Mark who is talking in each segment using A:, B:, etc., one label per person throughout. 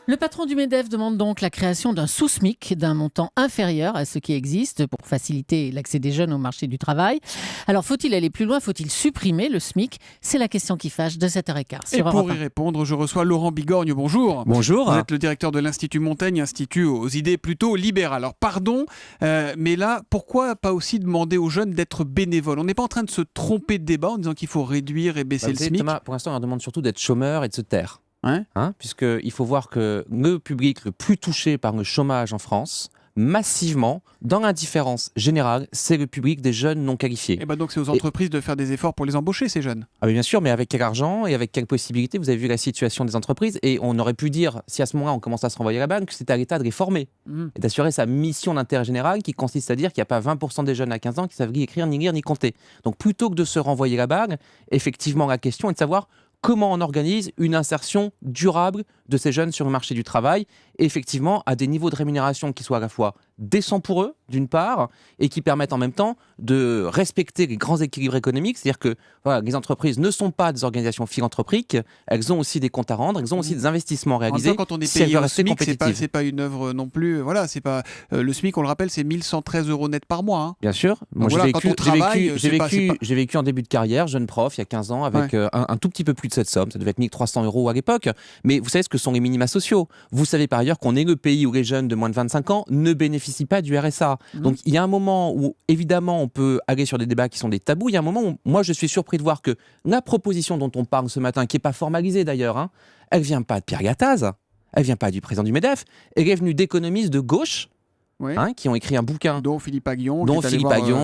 A: Le patron du MEDEF demande donc la création d'un sous-SMIC d'un montant inférieur à ce qui existe pour faciliter l'accès des jeunes au marché du travail. Alors, faut-il aller plus loin? Faut-il supprimer le SMIC? C'est la question qui fâche de 7h15 sur
B: Et
A: Europe
B: pour
A: 1.
B: y répondre, je reçois Laurent Bigorgne. Bonjour.
C: Bonjour.
B: Vous êtes le directeur de l'Institut Montaigne, institut aux idées plutôt libérales. Alors pardon, mais là, pourquoi pas aussi demander aux jeunes d'être bénévoles? On n'est pas en train de se tromper de débat en disant qu'il faut réduire et baisser le SMIC.
C: Thomas, pour l'instant, on leur demande surtout d'être chômeurs et de se taire.
B: Ouais.
C: Puisqu'il faut voir que le public le plus touché par le chômage en France, massivement, dans l'indifférence générale, c'est le public des jeunes non qualifiés.
B: Et ben donc c'est aux entreprises de faire des efforts pour les embaucher, ces jeunes.
C: Ah oui, bien sûr, mais avec quel argent et avec quelle possibilité? Vous avez vu la situation des entreprises et on aurait pu dire, si à ce moment-là on commence à se renvoyer la balle, que c'était à l'État de les former et d'assurer sa mission d'intérêt général qui consiste à dire qu'il n'y a pas 20% des jeunes à 15 ans qui savent ni écrire, ni lire, ni compter. Donc plutôt que de se renvoyer la balle, effectivement la question est de savoir comment on organise une insertion durable de ces jeunes sur le marché du travail, et effectivement à des niveaux de rémunération qui soient à la fois décents pour eux, d'une part, et qui permettent en même temps de respecter les grands équilibres économiques, c'est-à-dire que voilà, les entreprises ne sont pas des organisations philanthropiques, elles ont aussi des comptes à rendre, elles ont aussi des investissements réalisés.
B: En même temps, quand on est
C: si elles
B: payé
C: veulent
B: au
C: rester
B: SMIC,
C: compétitives.
B: c'est pas une œuvre non plus. Voilà, c'est pas le SMIC, on le rappelle, c'est 1113 € net par mois.
C: Bien sûr. Moi,
B: voilà, quand on travaille,
C: j'ai vécu en début de carrière, jeune prof, il y a 15 ans, avec un tout petit peu plus de cette somme. Ça devait être 1300 € à l'époque. Mais vous savez ce que sont les minima sociaux. Vous savez par ailleurs qu'on est le pays où les jeunes de moins de 25 ans ne bénéficient pas du RSA. Donc il y a un moment où, évidemment, on peut aller sur des débats qui sont des tabous. Il y a un moment où, moi, je suis surpris de voir que la proposition dont on parle ce matin, qui n'est pas formalisée d'ailleurs, elle ne vient pas de Pierre Gattaz, elle ne vient pas du président du MEDEF, elle est venue d'économistes de gauche, qui ont écrit un bouquin,
B: dont Philippe Aghion,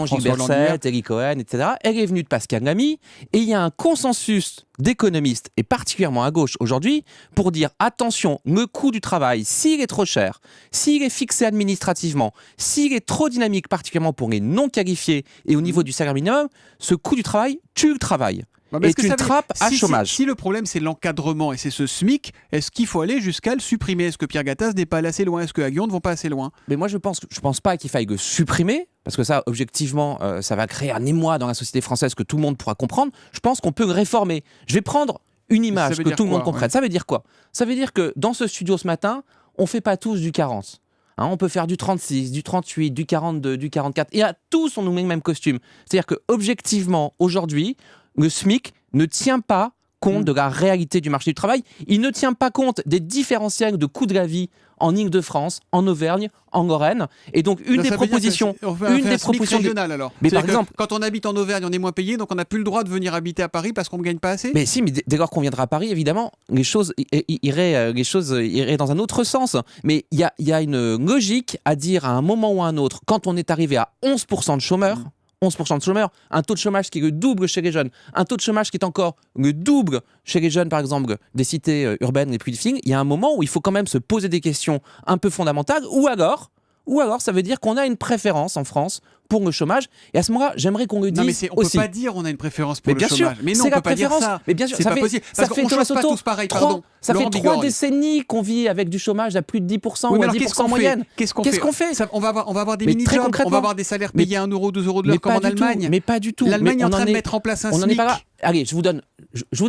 C: Gilbert Sett, Elie Cohen, etc. Elle est venue de Pascal Lamy, et il y a un consensus d'économistes, et particulièrement à gauche aujourd'hui, pour dire attention, le coût du travail, s'il est trop cher, s'il est fixé administrativement, s'il est trop dynamique, particulièrement pour les non qualifiés, et au niveau du salaire minimum, ce coût du travail tue le travail. Est une trappe à chômage.
B: Si le problème c'est l'encadrement et c'est ce SMIC, est-ce qu'il faut aller jusqu'à le supprimer? Est-ce que Pierre Gattaz n'est pas allé assez loin? Est-ce que Aghion ne vont pas assez loin?
C: Mais moi je pense pas qu'il faille le supprimer, parce que ça, objectivement, ça va créer un émoi dans la société française que tout le monde pourra comprendre. Je pense qu'on peut le réformer. Je vais prendre une image que tout le monde comprenne. Ça veut dire quoi? Ça veut dire que dans ce studio ce matin, on fait pas tous du 40. On peut faire du 36, du 38, du 42, du 44. Et à tous, on nous met le même costume. C'est-à-dire que objectivement, aujourd'hui, le SMIC ne tient pas compte de la réalité du marché du travail. Il ne tient pas compte des différentiels de coût de la vie en Île-de-France, en Auvergne, en Lorraine. Et donc, une des propositions
B: régional alors.
C: Mais par exemple,
B: quand on habite en Auvergne, on est moins payé, donc on n'a plus le droit de venir habiter à Paris parce qu'on ne gagne pas assez.
C: Mais si, mais dès lors qu'on viendra à Paris, évidemment, les choses iraient dans un autre sens. Mais il y a une logique à dire à un moment ou à un autre, quand on est arrivé à 11% de chômeurs, 11% de chômeurs, un taux de chômage qui est le double chez les jeunes, un taux de chômage qui est encore le double chez les jeunes, par exemple, des cités urbaines les plus difficiles, il y a un moment où il faut quand même se poser des questions un peu fondamentales, ou alors ça veut dire qu'on a une préférence en France pour le chômage, et à ce moment-là, j'aimerais qu'on le dise aussi.
B: On ne peut pas dire on a une préférence pour le chômage.
C: Sûr,
B: mais non, on ne peut pas dire ça.
C: Mais bien sûr,
B: c'est pas possible. Parce qu'on ne chauffe pas tous pareil, pardon.
C: Ça fait 3 décennies qu'on vit avec du chômage à plus de 10% ou à 10% en moyenne.
B: Qu'est-ce qu'on fait? On va avoir des mini-jobs, on va avoir des salaires payés à 1 €, 2 € de l'heure comme en Allemagne.
C: Mais pas du tout.
B: L'Allemagne est en train de mettre en place un SMIC.
C: Allez, je vous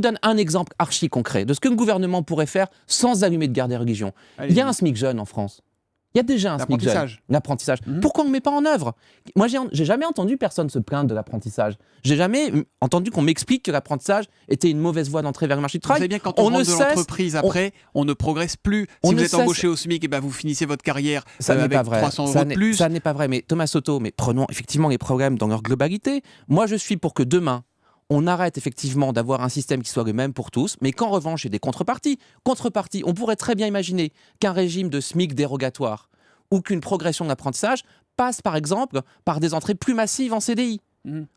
C: donne un exemple archi concret de ce que le gouvernement pourrait faire sans allumer de guerre des religions. Il y a un SMIC jeune en France. Il y a déjà un SMIC jeune. L'apprentissage. Pourquoi on ne le met pas en œuvre? Moi, j'ai jamais entendu personne se plaindre de l'apprentissage. J'ai jamais entendu qu'on m'explique que l'apprentissage était une mauvaise voie d'entrée vers le marché du travail.
B: Vous savez bien, quand on rentre de l'entreprise après, on ne progresse plus. Si vous êtes embauché au SMIC, vous finissez votre carrière avec 300 € de plus.
C: Ça n'est pas vrai. Mais Thomas Soto, prenons effectivement les problèmes dans leur globalité. Moi, je suis pour que demain, on arrête effectivement d'avoir un système qui soit le même pour tous, mais qu'en revanche, il y ait des contreparties. On pourrait très bien imaginer qu'un régime de SMIC dérogatoire ou qu'une progression de l'apprentissage passe par exemple par des entrées plus massives en CDI.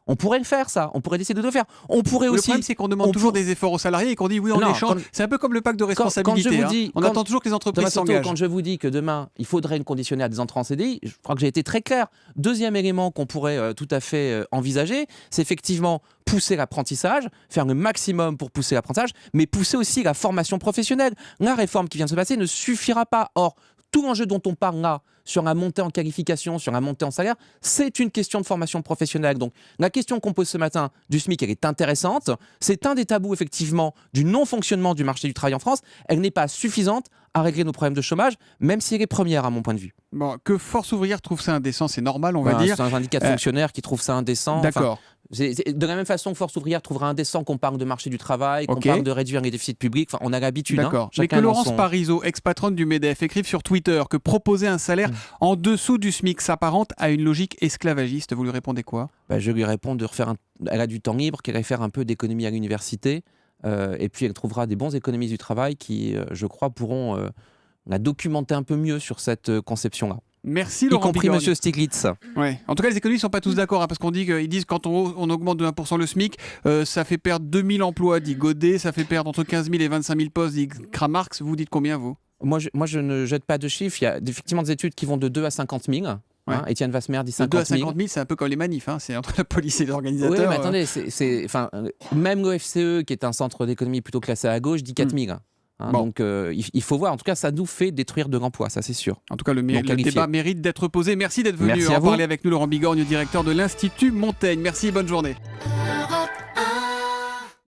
C: On pourrait le faire, ça. On pourrait décider de le faire. On pourrait aussi.
B: Le problème, c'est qu'on demande toujours des efforts aux salariés et qu'on dit oui en échange. C'est un peu comme le pacte de responsabilité. On attend toujours que les entreprises s'engagent.
C: Quand je vous dis que demain, il faudrait une conditionner à des entrées en CDI, je crois que j'ai été très clair. Deuxième élément qu'on pourrait tout à fait envisager, c'est effectivement pousser l'apprentissage, faire le maximum pour pousser l'apprentissage, mais pousser aussi la formation professionnelle. La réforme qui vient de se passer ne suffira pas. Or, tout l'enjeu dont on parle là, sur la montée en qualification, sur la montée en salaire, c'est une question de formation professionnelle. Donc la question qu'on pose ce matin du SMIC, elle est intéressante. C'est un des tabous, effectivement, du non-fonctionnement du marché du travail en France. Elle n'est pas suffisante. à régler nos problèmes de chômage, même si elle est première à mon point de vue.
B: Bon, que Force ouvrière trouve ça indécent, c'est normal, on va dire.
C: C'est un syndicat de fonctionnaires qui trouve ça indécent.
B: D'accord.
C: De la même façon que Force ouvrière trouvera indécent qu'on parle de marché du travail, qu'on parle de réduire les déficits publics. On a l'habitude.
B: D'accord. Mais que Laurence Parisot, ex-patronne du MEDEF, écrive sur Twitter que proposer un salaire en dessous du SMIC s'apparente à une logique esclavagiste, vous lui répondez quoi ?
C: Je lui réponds elle a du temps libre, qu'elle aille faire un peu d'économie à l'université. Et puis elle trouvera des bons économistes du travail qui, je crois, pourront la documenter un peu mieux sur cette conception-là.
B: Merci Laurent
C: Bigorgne. Y compris M. Stiglitz.
B: Ouais. En tout cas, les économistes ne sont pas tous d'accord, parce qu'ils disent que quand on augmente de 1% le SMIC, ça fait perdre 2000 emplois, dit Godet, ça fait perdre entre 15 000 et 25 000 postes, dit Kramarx. Vous dites combien, vous ?
C: Moi, je ne jette pas de chiffres. Il y a effectivement des études qui vont de 2 à 50 000. Étienne Vasmer dit 50 000. 2 à 50
B: 000, c'est un peu comme les manifs, c'est entre la police et les organisateurs.
C: Oui, mais attendez, même l'OFCE, qui est un centre d'économie plutôt classé à gauche, dit 4 000. Donc il faut voir, en tout cas ça nous fait détruire de l'emploi, ça c'est sûr.
B: En tout cas le débat mérite d'être posé. Merci d'être venu en parler avec nous, Laurent Bigorgne, directeur de l'Institut Montaigne. Merci et bonne journée.